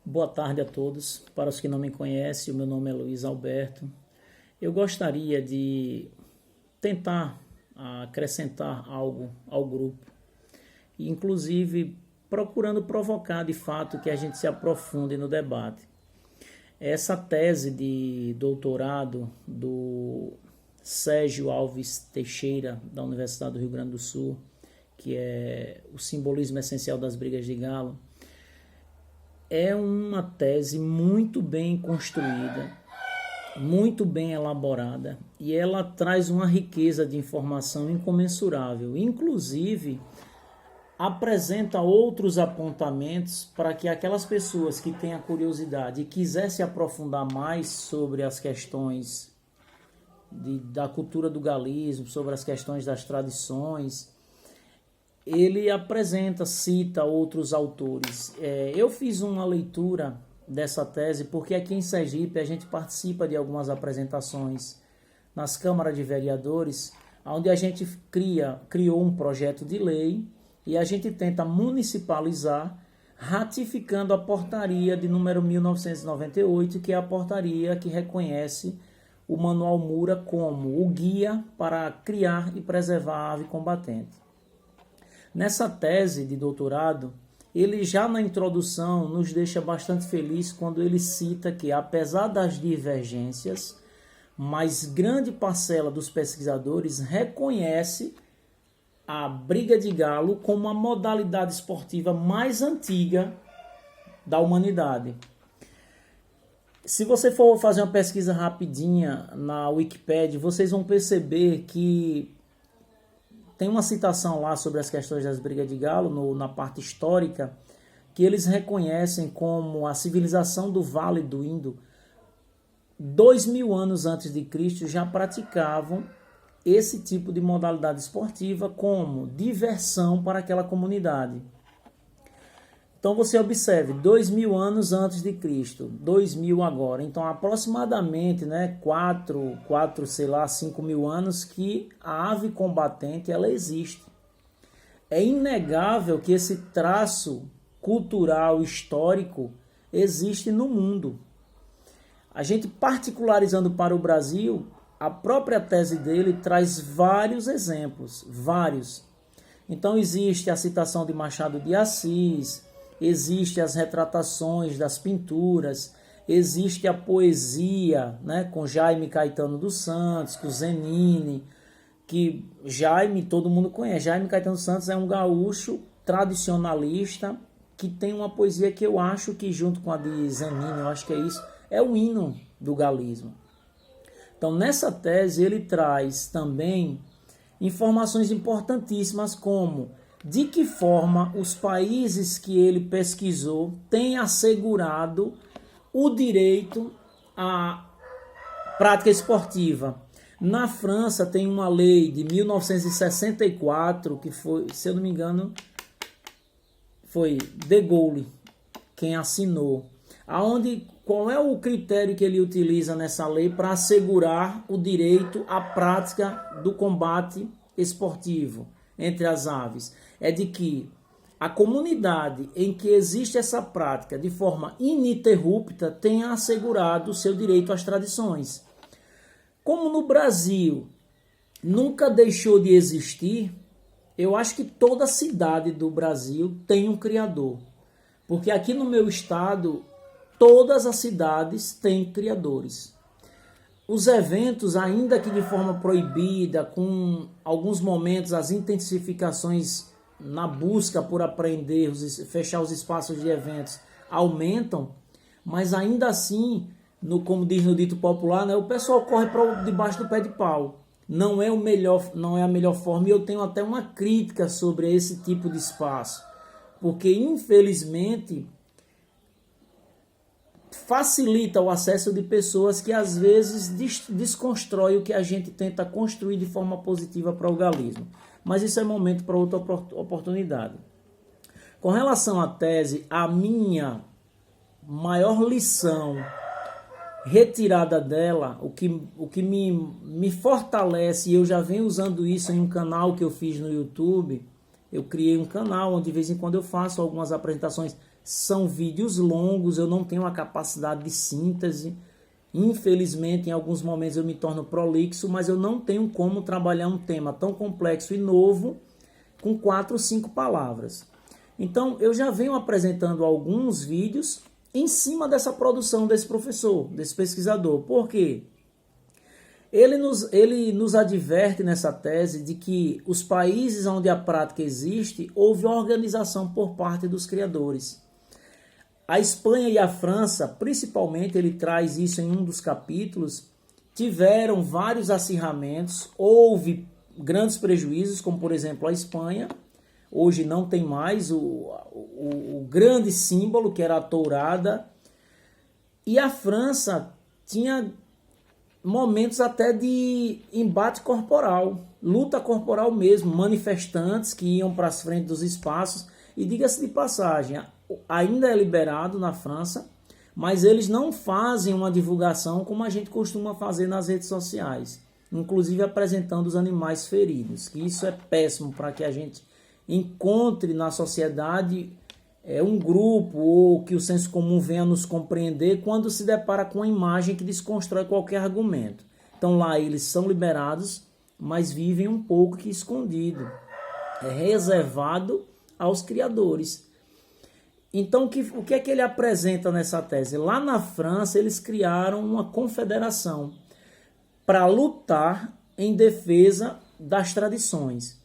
Boa tarde a todos. Para os que não me conhecem, o meu nome é Luiz Alberto. Eu gostaria de tentar acrescentar algo ao grupo, e inclusive procurando provocar de fato que a gente se aprofunde no debate. Essa tese de doutorado do Sérgio Alves Teixeira, da Universidade do Rio Grande do Sul, que é o simbolismo essencial das brigas de galo, é uma tese muito bem construída, muito bem elaborada, e ela traz uma riqueza de informação incomensurável. Inclusive, apresenta outros apontamentos para que aquelas pessoas que têm a curiosidade e quiser se aprofundar mais sobre as questões da cultura do galismo, sobre as questões das tradições, ele apresenta, cita outros autores. Eu fiz uma leitura dessa tese porque aqui em Sergipe a gente participa de algumas apresentações nas câmaras de vereadores, onde a gente criou um projeto de lei e a gente tenta municipalizar, ratificando a portaria de número 1998, que é a portaria que reconhece o Manual Moura como o guia para criar e preservar a ave combatente. Nessa tese de doutorado, ele já na introdução nos deixa bastante feliz quando ele cita que, apesar das divergências, mas grande parcela dos pesquisadores reconhece a briga de galo como a modalidade esportiva mais antiga da humanidade. Se você for fazer uma pesquisa rapidinha na Wikipédia, vocês vão perceber que tem uma citação lá sobre as questões das brigas de galo, na parte histórica, que eles reconhecem como a civilização do Vale do Indo, 2000 anos antes de Cristo, já praticavam esse tipo de modalidade esportiva como diversão para aquela comunidade. Então você observe, 2000 anos antes de Cristo, 2000 agora, então aproximadamente 5 mil anos que a ave combatente ela existe. É inegável que esse traço cultural, histórico, existe no mundo. A gente particularizando para o Brasil, a própria tese dele traz vários exemplos, vários. Então existe a citação de Machado de Assis, existe as retratações das pinturas, existe a poesia, com Jaime Caetano dos Santos, com Zenine, que Jaime todo mundo conhece. Jaime Caetano dos Santos é um gaúcho tradicionalista que tem uma poesia que eu acho que, junto com a de Zenine, eu acho que é isso, é o hino do galismo. Então, nessa tese, ele traz também informações importantíssimas como de que forma os países que ele pesquisou têm assegurado o direito à prática esportiva. Na França tem uma lei de 1964, que foi, se eu não me engano, foi De Gaulle quem assinou. Qual é o critério que ele utiliza nessa lei para assegurar o direito à prática do combate esportivo entre as aves? É de que a comunidade em que existe essa prática de forma ininterrupta tenha assegurado o seu direito às tradições. Como no Brasil nunca deixou de existir, eu acho que toda cidade do Brasil tem um criador. Porque aqui no meu estado, todas as cidades têm criadores. Os eventos, ainda que de forma proibida, com alguns momentos as intensificações na busca por aprender, fechar os espaços de eventos aumentam, mas ainda assim, como diz no dito popular, o pessoal corre para debaixo do pé de pau. Não é a melhor forma, e eu tenho até uma crítica sobre esse tipo de espaço, porque infelizmente facilita o acesso de pessoas que às vezes desconstrói o que a gente tenta construir de forma positiva para o galismo. Mas isso é momento para outra oportunidade. Com relação à tese, a minha maior lição retirada dela, o que me fortalece, e eu já venho usando isso em um canal que eu fiz no YouTube, Eu criei um canal onde de vez em quando eu faço algumas apresentações. São vídeos longos, eu não tenho a capacidade de síntese. Infelizmente, em alguns momentos eu me torno prolixo, mas eu não tenho como trabalhar um tema tão complexo e novo com 4 ou 5 palavras. Então, eu já venho apresentando alguns vídeos em cima dessa produção desse professor, desse pesquisador. Por quê? Ele nos adverte nessa tese de que os países onde a prática existe, houve organização por parte dos criadores. A Espanha e a França, principalmente, ele traz isso em um dos capítulos, tiveram vários acirramentos, houve grandes prejuízos, como por exemplo a Espanha, hoje não tem mais o grande símbolo, que era a tourada, e a França tinha momentos até de embate corporal, luta corporal mesmo, manifestantes que iam para as frentes dos espaços, e diga-se de passagem, ainda é liberado na França, mas eles não fazem uma divulgação como a gente costuma fazer nas redes sociais, inclusive apresentando os animais feridos, que isso é péssimo para que a gente encontre na sociedade um grupo ou que o senso comum venha nos compreender quando se depara com uma imagem que desconstrói qualquer argumento. Então lá eles são liberados, mas vivem um pouco que escondido, é reservado aos criadores. Então o que é que ele apresenta nessa tese? Lá na França eles criaram uma confederação para lutar em defesa das tradições.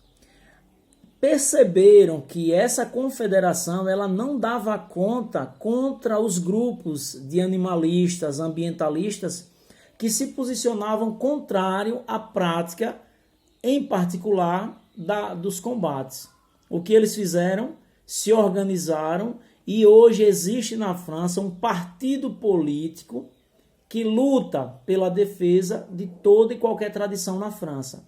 Perceberam que essa confederação ela não dava conta contra os grupos de animalistas, ambientalistas, que se posicionavam contrário à prática, em particular, dos combates. O que eles fizeram? Se organizaram e hoje existe na França um partido político que luta pela defesa de toda e qualquer tradição na França.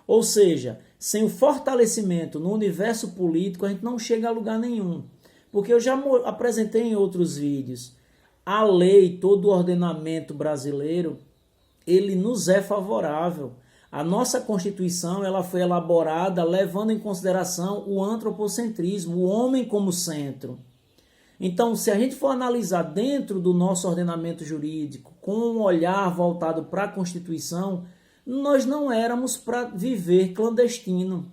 Ou seja, sem o fortalecimento no universo político, a gente não chega a lugar nenhum. Porque eu já apresentei em outros vídeos, a lei, todo o ordenamento brasileiro, ele nos é favorável. A nossa Constituição ela foi elaborada levando em consideração o antropocentrismo, o homem como centro. Então, se a gente for analisar dentro do nosso ordenamento jurídico, com um olhar voltado para a Constituição, nós não éramos para viver clandestino,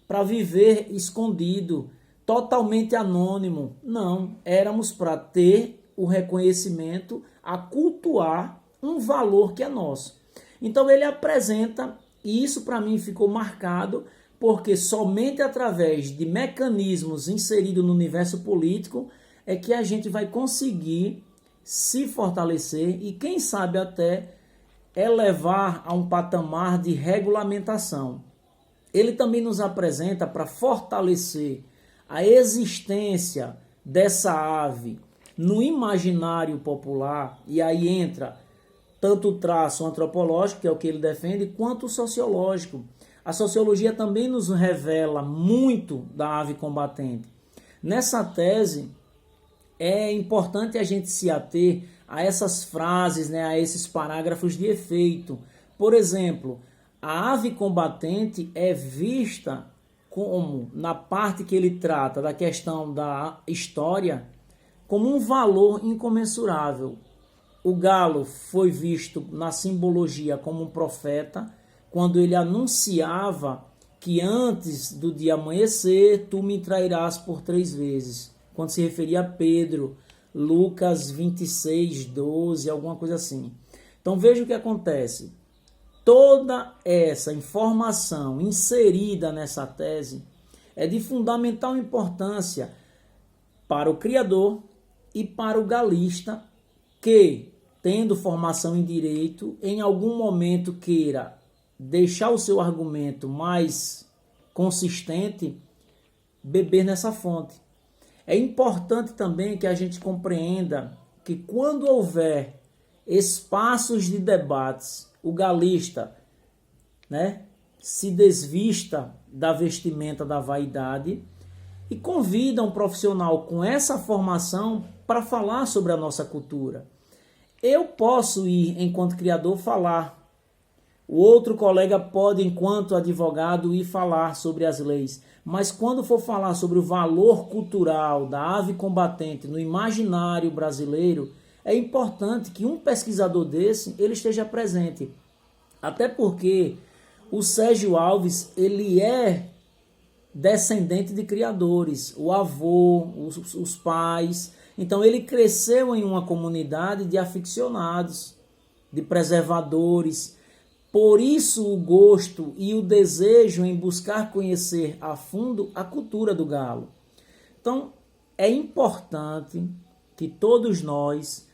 para viver escondido, totalmente anônimo. Não, éramos para ter o reconhecimento, a cultuar um valor que é nosso. Então ele apresenta, e isso para mim ficou marcado, porque somente através de mecanismos inseridos no universo político é que a gente vai conseguir se fortalecer e quem sabe até elevar a um patamar de regulamentação. Ele também nos apresenta para fortalecer a existência dessa ave no imaginário popular, e aí entra tanto o traço antropológico, que é o que ele defende, quanto o sociológico. A sociologia também nos revela muito da ave combatente. Nessa tese, é importante a gente se ater a essas frases, né, a esses parágrafos de efeito. Por exemplo, a ave combatente é vista como, na parte que ele trata da questão da história, como um valor incomensurável. O galo foi visto na simbologia como um profeta, quando ele anunciava que antes do dia amanhecer, tu me trairás por 3 vezes. Quando se referia a Pedro, Lucas 26, 12, alguma coisa assim. Então veja o que acontece. Toda essa informação inserida nessa tese é de fundamental importância para o criador e para o galista que, tendo formação em direito, em algum momento queira deixar o seu argumento mais consistente, beber nessa fonte. É importante também que a gente compreenda que quando houver espaços de debates, o galista, né, se desvista da vestimenta da vaidade e convida um profissional com essa formação para falar sobre a nossa cultura. Eu posso ir, enquanto criador, falar O outro colega pode, enquanto advogado, ir falar sobre as leis. Mas quando for falar sobre o valor cultural da ave combatente no imaginário brasileiro, é importante que um pesquisador desse ele esteja presente. Até porque o Sérgio Alves, ele é descendente de criadores, o avô, os pais. Então ele cresceu em uma comunidade de aficionados, de preservadores. Por isso o gosto e o desejo em buscar conhecer a fundo a cultura do galo. Então é importante que todos nós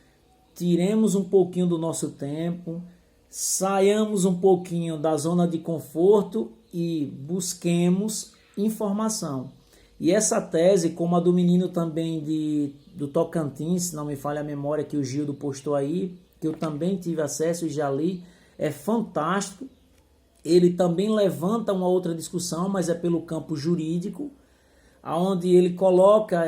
tiremos um pouquinho do nosso tempo, saiamos um pouquinho da zona de conforto e busquemos informação. E essa tese, como a do menino também do Tocantins, se não me falha a memória, que o Gildo postou aí, que eu também tive acesso e já li, é fantástico. Ele também levanta uma outra discussão, mas é pelo campo jurídico, onde ele coloca,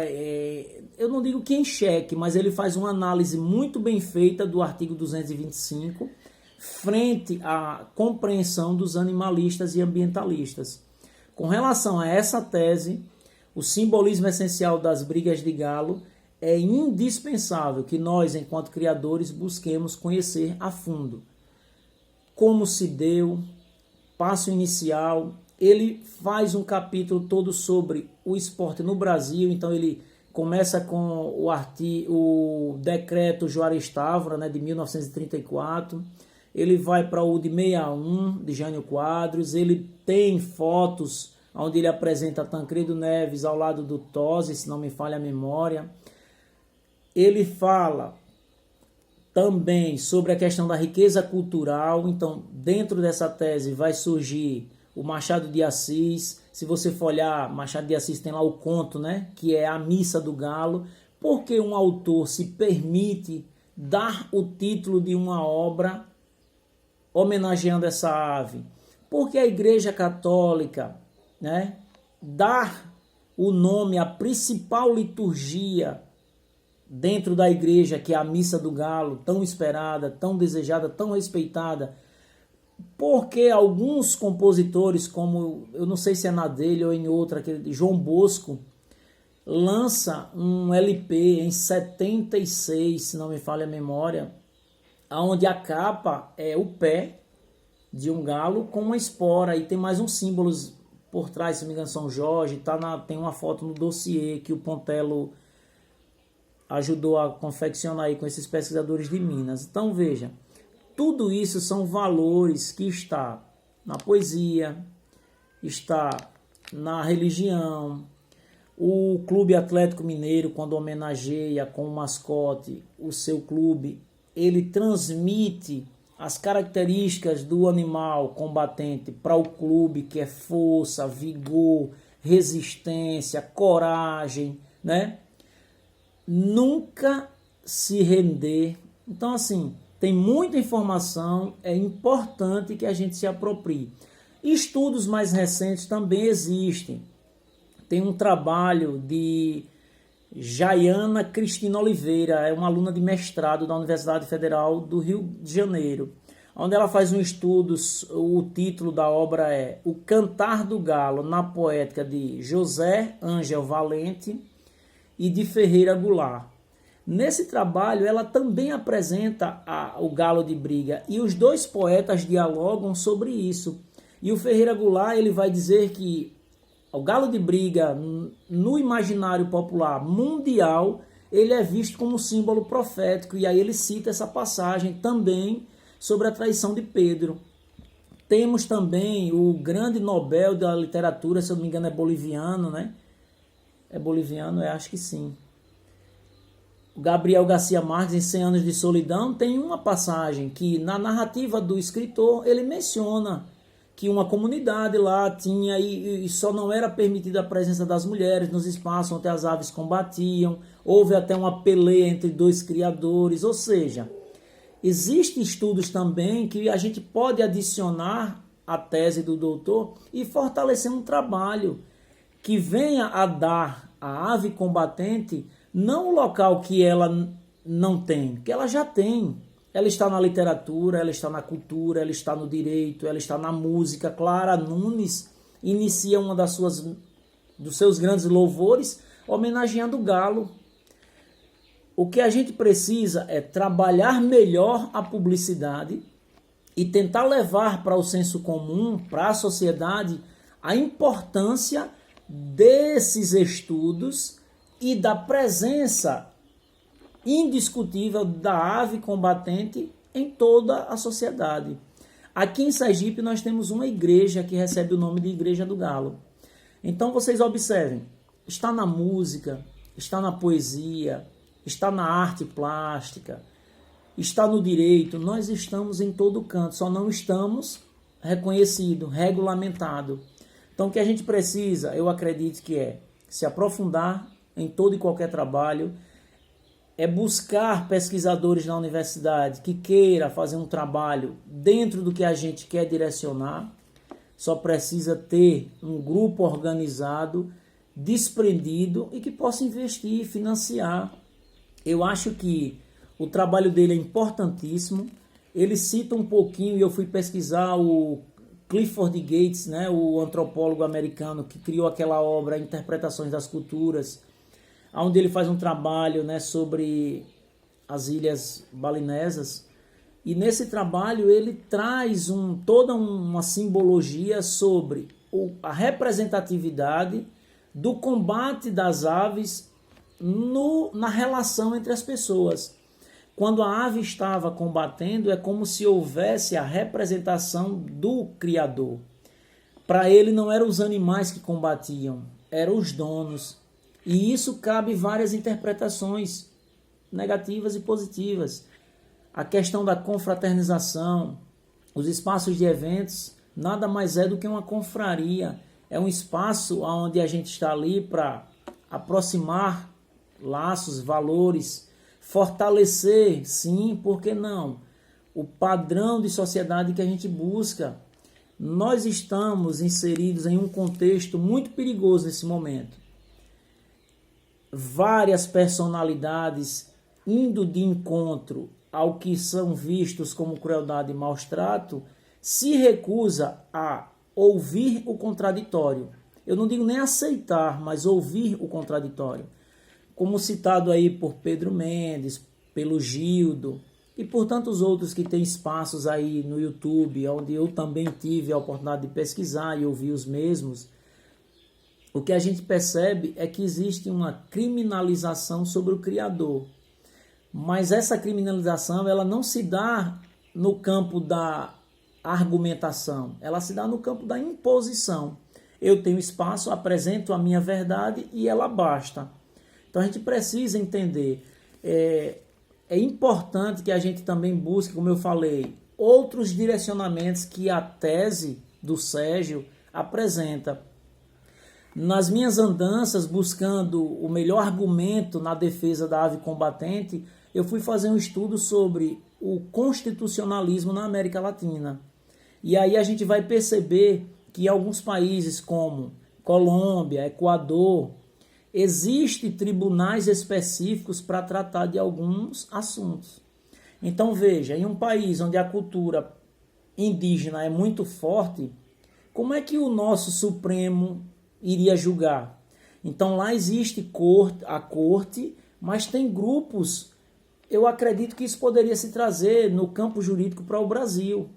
eu não digo que em xeque, mas ele faz uma análise muito bem feita do artigo 225, frente à compreensão dos animalistas e ambientalistas. Com relação a essa tese, o simbolismo essencial das brigas de galo, é indispensável que nós, enquanto criadores, busquemos conhecer a fundo como se deu, passo inicial. Ele faz um capítulo todo sobre o esporte no Brasil, então ele começa com o decreto Juarez Távora, né, de 1934, ele vai para o de 61, de Jânio Quadros, ele tem fotos onde ele apresenta Tancredo Neves ao lado do Tosi, se não me falha a memória. Ele fala também sobre a questão da riqueza cultural. Então, dentro dessa tese vai surgir o Machado de Assis. Se você for olhar, Machado de Assis tem lá o conto, né, que é a Missa do Galo. Por que um autor se permite dar o título de uma obra homenageando essa ave? Porque a Igreja Católica, né, dá o nome à principal liturgia dentro da igreja, que é a Missa do Galo, tão esperada, tão desejada, tão respeitada, porque alguns compositores, como, eu não sei se é na dele ou em outra, aquele João Bosco, lança um LP em 76, se não me falha a memória, onde a capa é o pé de um galo com uma espora, e tem mais uns símbolos por trás, se não me engano, São Jorge, tem uma foto no dossiê que o Pontelo ajudou a confeccionar aí com esses pesquisadores de Minas. Então veja, tudo isso são valores que está na poesia, está na religião. O Clube Atlético Mineiro, quando homenageia com o mascote o seu clube, ele transmite as características do animal combatente para o clube, que é força, vigor, resistência, coragem, né? Nunca se render. Então, assim, tem muita informação, é importante que a gente se aproprie. Estudos mais recentes também existem. Tem um trabalho de Jaiana Cristina Oliveira, é uma aluna de mestrado da Universidade Federal do Rio de Janeiro, onde ela faz um estudo, o título da obra é O Cantar do Galo na Poética, de José Ângel Valente e de Ferreira Goulart. Nesse trabalho, ela também apresenta o galo de briga, e os dois poetas dialogam sobre isso. E o Ferreira Goulart, ele vai dizer que o galo de briga, no imaginário popular mundial, ele é visto como um símbolo profético, e aí ele cita essa passagem também sobre a traição de Pedro. Temos também o grande Nobel da literatura, se eu não me engano é boliviano, né? É boliviano, acho que sim. O Gabriel Garcia Marques, em 100 Anos de Solidão, tem uma passagem que, na narrativa do escritor, ele menciona que uma comunidade lá tinha, e só não era permitida a presença das mulheres nos espaços onde as aves combatiam. Houve até uma peleia entre dois criadores. Ou seja, existem estudos também que a gente pode adicionar à tese do doutor e fortalecer um trabalho que venha a dar à ave combatente não o local que ela não tem, que ela já tem. Ela está na literatura, ela está na cultura, ela está no direito, ela está na música. Clara Nunes inicia dos seus grandes louvores homenageando o galo. O que a gente precisa é trabalhar melhor a publicidade e tentar levar para o senso comum, para a sociedade, a importância desses estudos e da presença indiscutível da ave combatente em toda a sociedade. Aqui em Sergipe nós temos uma igreja que recebe o nome de Igreja do Galo. Então vocês observem, está na música, está na poesia, está na arte plástica, está no direito, nós estamos em todo canto, só não estamos reconhecido, regulamentado. Então o que a gente precisa, eu acredito que é se aprofundar em todo e qualquer trabalho, é buscar pesquisadores na universidade que queira fazer um trabalho dentro do que a gente quer direcionar. Só precisa ter um grupo organizado, desprendido e que possa investir, financiar. Eu acho que o trabalho dele é importantíssimo. Ele cita um pouquinho, e eu fui pesquisar o Clifford Gates, né, o antropólogo americano que criou aquela obra Interpretações das Culturas, onde ele faz um trabalho, né, sobre as ilhas balinesas. E nesse trabalho ele traz toda uma simbologia sobre a representatividade do combate das aves na relação entre as pessoas. Quando a ave estava combatendo, é como se houvesse a representação do Criador. Para ele não eram os animais que combatiam, eram os donos. E isso cabe várias interpretações negativas e positivas. A questão da confraternização, os espaços de eventos, nada mais é do que uma confraria. É um espaço onde a gente está ali para aproximar laços, valores, fortalecer, sim, por que não? O padrão de sociedade que a gente busca. Nós estamos inseridos em um contexto muito perigoso nesse momento. Várias personalidades indo de encontro ao que são vistos como crueldade e maus-trato, se recusa a ouvir o contraditório. Eu não digo nem aceitar, mas ouvir o contraditório. Como citado aí por Pedro Mendes, pelo Gildo e por tantos outros que têm espaços aí no YouTube, onde eu também tive a oportunidade de pesquisar e ouvir os mesmos. O que a gente percebe é que existe uma criminalização sobre o Criador. Mas essa criminalização ela não se dá no campo da argumentação, ela se dá no campo da imposição. Eu tenho espaço, apresento a minha verdade e ela basta. Então a gente precisa entender, é importante que a gente também busque, como eu falei, outros direcionamentos que a tese do Sérgio apresenta. Nas minhas andanças, buscando o melhor argumento na defesa da ave combatente, eu fui fazer um estudo sobre o constitucionalismo na América Latina. E aí a gente vai perceber que em alguns países como Colômbia, Equador, existem tribunais específicos para tratar de alguns assuntos. Então veja, em um país onde a cultura indígena é muito forte, como é que o nosso Supremo iria julgar? Então lá existe a corte, mas tem grupos. Eu acredito que isso poderia se trazer no campo jurídico para o Brasil.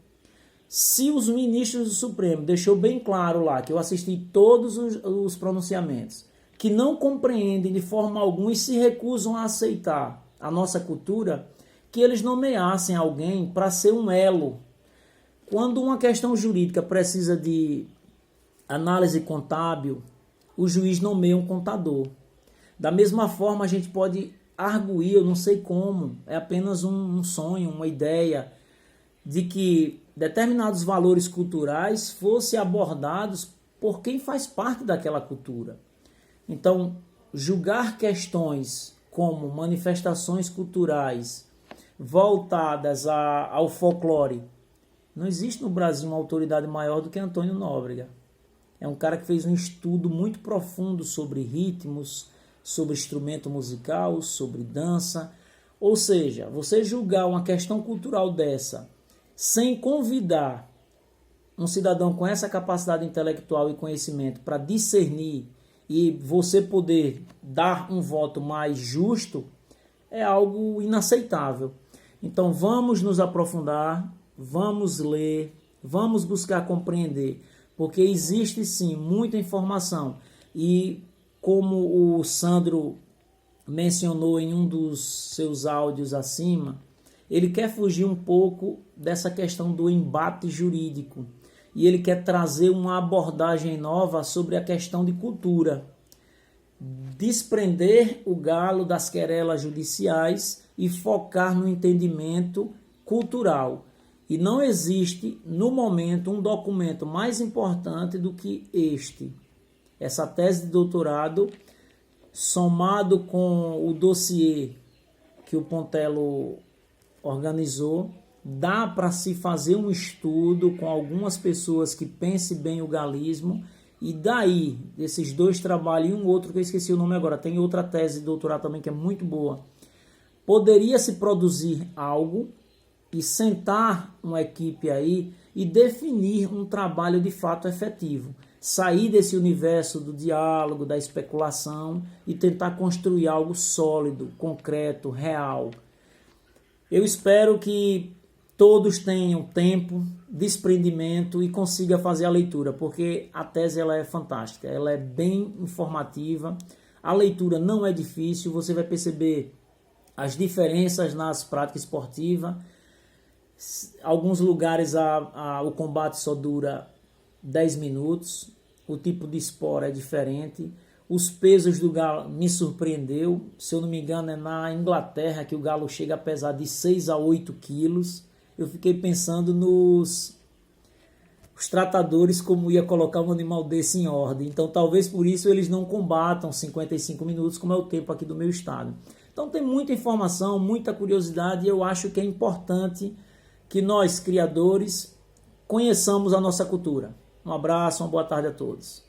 Se os ministros do Supremo deixou bem claro lá, que eu assisti todos os pronunciamentos, que não compreendem de forma alguma e se recusam a aceitar a nossa cultura, que eles nomeassem alguém para ser um elo. Quando uma questão jurídica precisa de análise contábil, o juiz nomeia um contador. Da mesma forma, a gente pode arguir, eu não sei como, é apenas um sonho, uma ideia, de que determinados valores culturais fossem abordados por quem faz parte daquela cultura. Então, julgar questões como manifestações culturais voltadas ao folclore, não existe no Brasil uma autoridade maior do que Antônio Nóbrega. É um cara que fez um estudo muito profundo sobre ritmos, sobre instrumento musical, sobre dança, Ou seja, você julgar uma questão cultural dessa sem convidar um cidadão com essa capacidade intelectual e conhecimento para discernir e você poder dar um voto mais justo, é algo inaceitável. Então vamos nos aprofundar, vamos ler, vamos buscar compreender, porque existe sim muita informação e como o Sandro mencionou em um dos seus áudios acima, ele quer fugir um pouco dessa questão do embate jurídico e ele quer trazer uma abordagem nova sobre a questão de cultura, desprender o galo das querelas judiciais e focar no entendimento cultural. E não existe, no momento, um documento mais importante do que este. Essa tese de doutorado, somado com o dossiê que o Pontelo organizou, dá para se fazer um estudo com algumas pessoas que pensem bem o galismo, e daí, desses dois trabalhos e um outro que eu esqueci o nome agora, tem outra tese de doutorado também que é muito boa, poderia se produzir algo e sentar uma equipe aí e definir um trabalho de fato efetivo. Sair desse universo do diálogo, da especulação e tentar construir algo sólido, concreto, real. Eu espero que todos tenham tempo, desprendimento e consigam fazer a leitura, porque a tese ela é fantástica, ela é bem informativa, a leitura não é difícil, você vai perceber as diferenças nas práticas esportivas. Alguns lugares o combate só dura 10 minutos, o tipo de espora é diferente, os pesos do galo me surpreendeu, se eu não me engano é na Inglaterra que o galo chega a pesar de 6 a 8 quilos, eu fiquei pensando os tratadores como ia colocar um animal desse em ordem, então talvez por isso eles não combatam 55 minutos como é o tempo aqui do meu estado. Então tem muita informação, muita curiosidade e eu acho que é importante que nós, criadores, conheçamos a nossa cultura. Um abraço, uma boa tarde a todos.